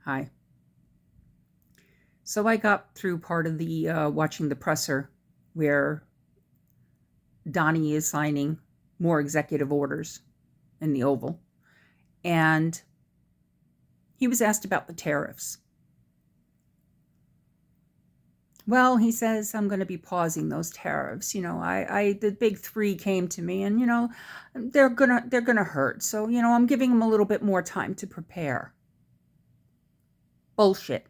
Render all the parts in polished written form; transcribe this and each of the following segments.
Hi. So I got through part of the watching the presser where Donnie is signing more executive orders in the Oval. And he was asked about the tariffs. Well, he says, I'm going to be pausing those tariffs. The big three came to me and, they're gonna hurt. So, I'm giving them a little bit more time to prepare. Bullshit.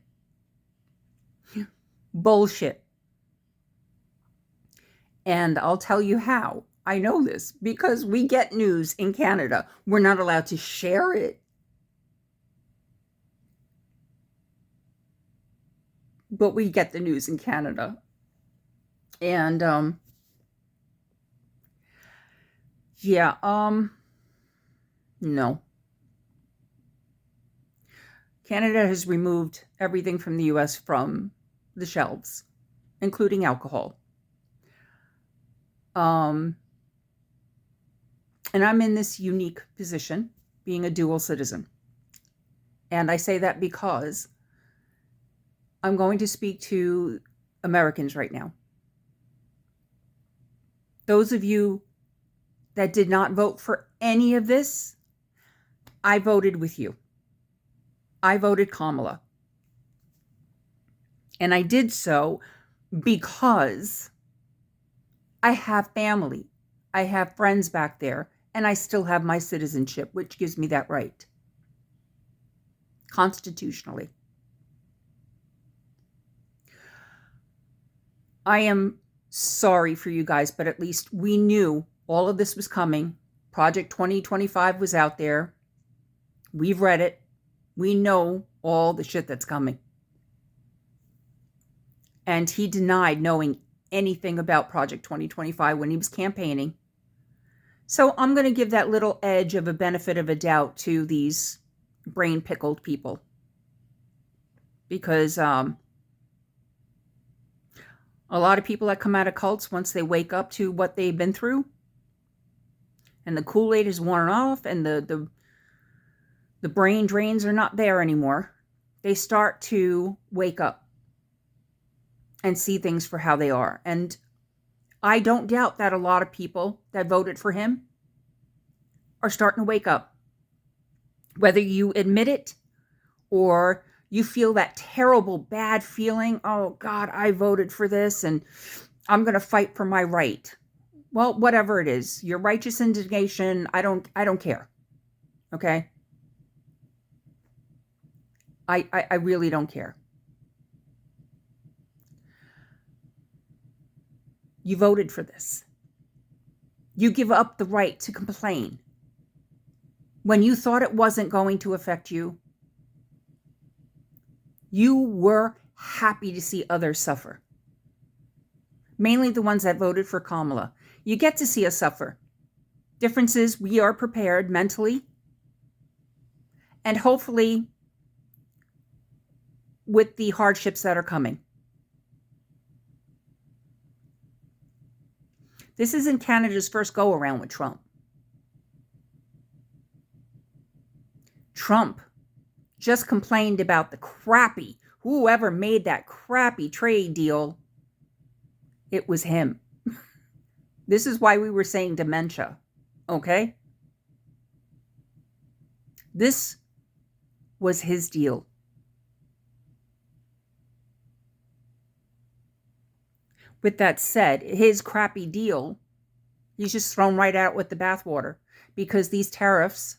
Bullshit. And I'll tell you how. I know this because we get news in Canada. We're not allowed to share it. But we get the news in Canada. And no. Canada has removed everything from the US from the shelves, including alcohol. And I'm in this unique position, being a dual citizen. And I say that because I'm going to speak to Americans right now. Those of you that did not vote for any of this, I voted with you. I voted Kamala. And I did so because I have family. I have friends back there, and I still have my citizenship, which gives me that right. Constitutionally. I am sorry for you guys, but at least we knew all of this was coming. Project 2025 was out there. We've read it. We know all the shit that's coming. And he denied knowing anything about Project 2025 when he was campaigning. So I'm going to give that little edge of a benefit of a doubt to these brain-pickled people. Because a lot of people that come out of cults, once they wake up to what they've been through, and the Kool-Aid is worn off, and the brain drains are not there anymore, they start to wake up and see things for how they are. And I don't doubt that a lot of people that voted for him are starting to wake up. Whether you admit it or you feel that terrible, bad feeling, oh God, I voted for this and I'm going to fight for my right. Well, whatever it is, your righteous indignation, I don't care. Okay? I really don't care. You voted for this. You give up the right to complain when you thought it wasn't going to affect you. You were happy to see others suffer. Mainly the ones that voted for Kamala. You get to see us suffer. Difference is we are prepared mentally and hopefully with the hardships that are coming. This isn't Canada's first go-around with Trump. Trump just complained about the crappy, whoever made that crappy trade deal, it was him. This is why we were saying dementia, okay? This was his deal. With that said, his crappy deal, he's just thrown right out with the bathwater because these tariffs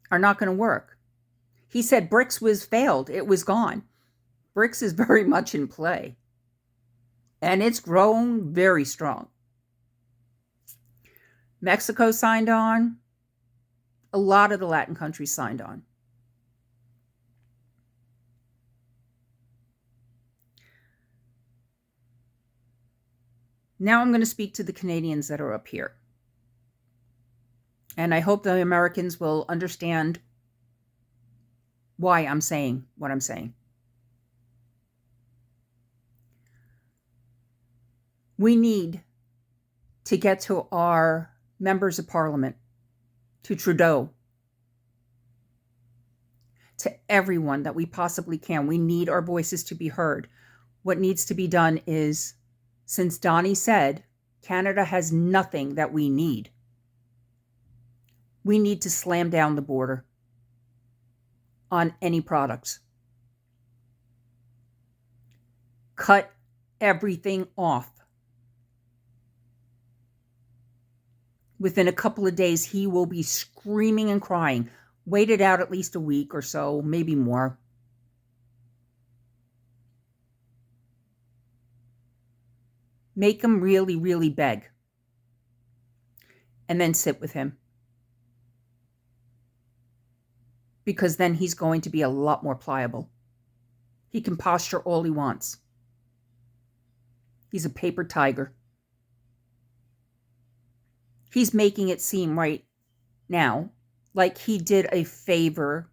are not going to work. He said BRICS was failed. It was gone. BRICS is very much in play. And it's grown very strong. Mexico signed on. A lot of the Latin countries signed on. Now I'm going to speak to the Canadians that are up here. And I hope the Americans will understand why I'm saying what I'm saying. We need to get to our members of parliament, to Trudeau, to everyone that we possibly can. We need our voices to be heard. What needs to be done is, since Donnie said, Canada has nothing that we need to slam down the border on any products. Cut everything off. Within a couple of days, he will be screaming and crying. Wait it out at least a week or so, maybe more. Make him really, really beg. And then sit with him. Because then he's going to be a lot more pliable. He can posture all he wants. He's a paper tiger. He's making it seem right now like he did a favor,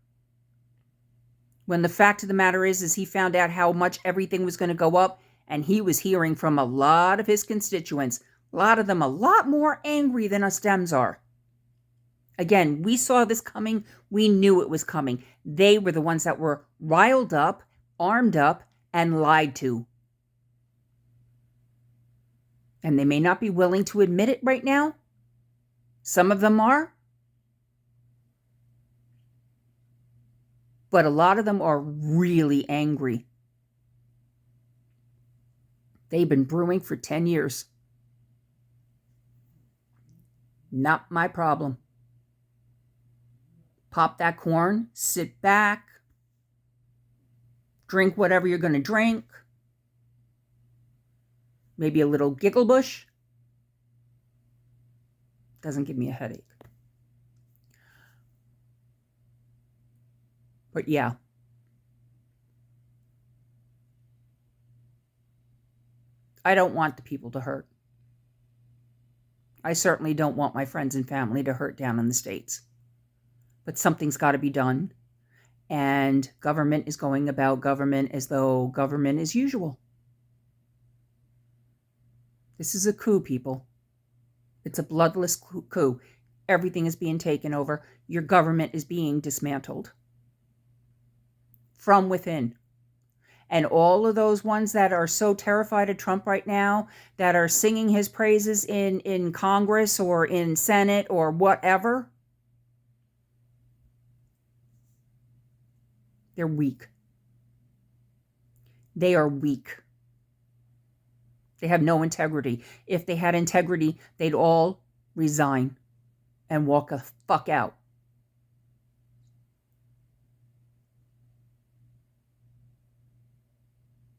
when the fact of the matter is he found out how much everything was going to go up, and he was hearing from a lot of his constituents, a lot of them a lot more angry than us Dems are. Again, we saw this coming. We knew it was coming. They were the ones that were riled up, armed up, and lied to. And they may not be willing to admit it right now. Some of them are. But a lot of them are really angry. They've been brewing for 10 years. Not my problem. Pop that corn, sit back, drink whatever you're going to drink. Maybe a little giggle bush. Doesn't give me a headache. But yeah. I don't want the people to hurt. I certainly don't want my friends and family to hurt down in the States. But something's got to be done. And government is going about government as though government is usual. This is a coup, people. It's a bloodless coup. Everything is being taken over. Your government is being dismantled from within. And all of those ones that are so terrified of Trump right now, that are singing his praises in Congress or in Senate or whatever, they're weak. They are weak. They have no integrity. If they had integrity, they'd all resign and walk the fuck out.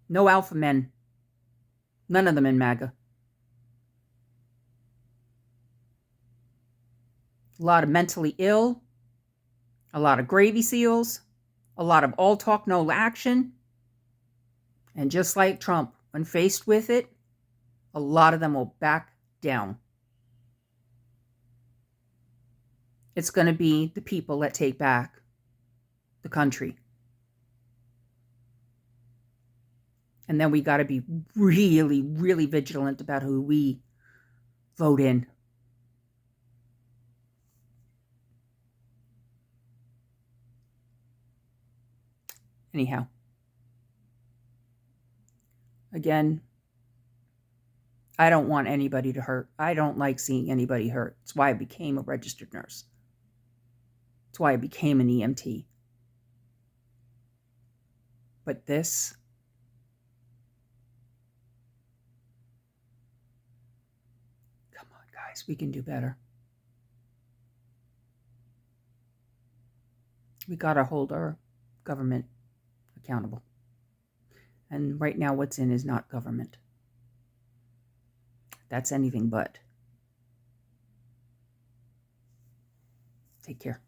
No alpha men. None of them in MAGA. A lot of mentally ill. A lot of gravy seals. A lot of all talk, no action. And just like Trump, when faced with it, a lot of them will back down. It's going to be the people that take back the country. And then we got to be really, really vigilant about who we vote in. Anyhow. Again, I don't want anybody to hurt. I don't like seeing anybody hurt. It's why I became a registered nurse. It's why I became an EMT. But this... Come on, guys. We can do better. We got to hold our government accountable. And right now, what's in is not government. That's anything but. Take care.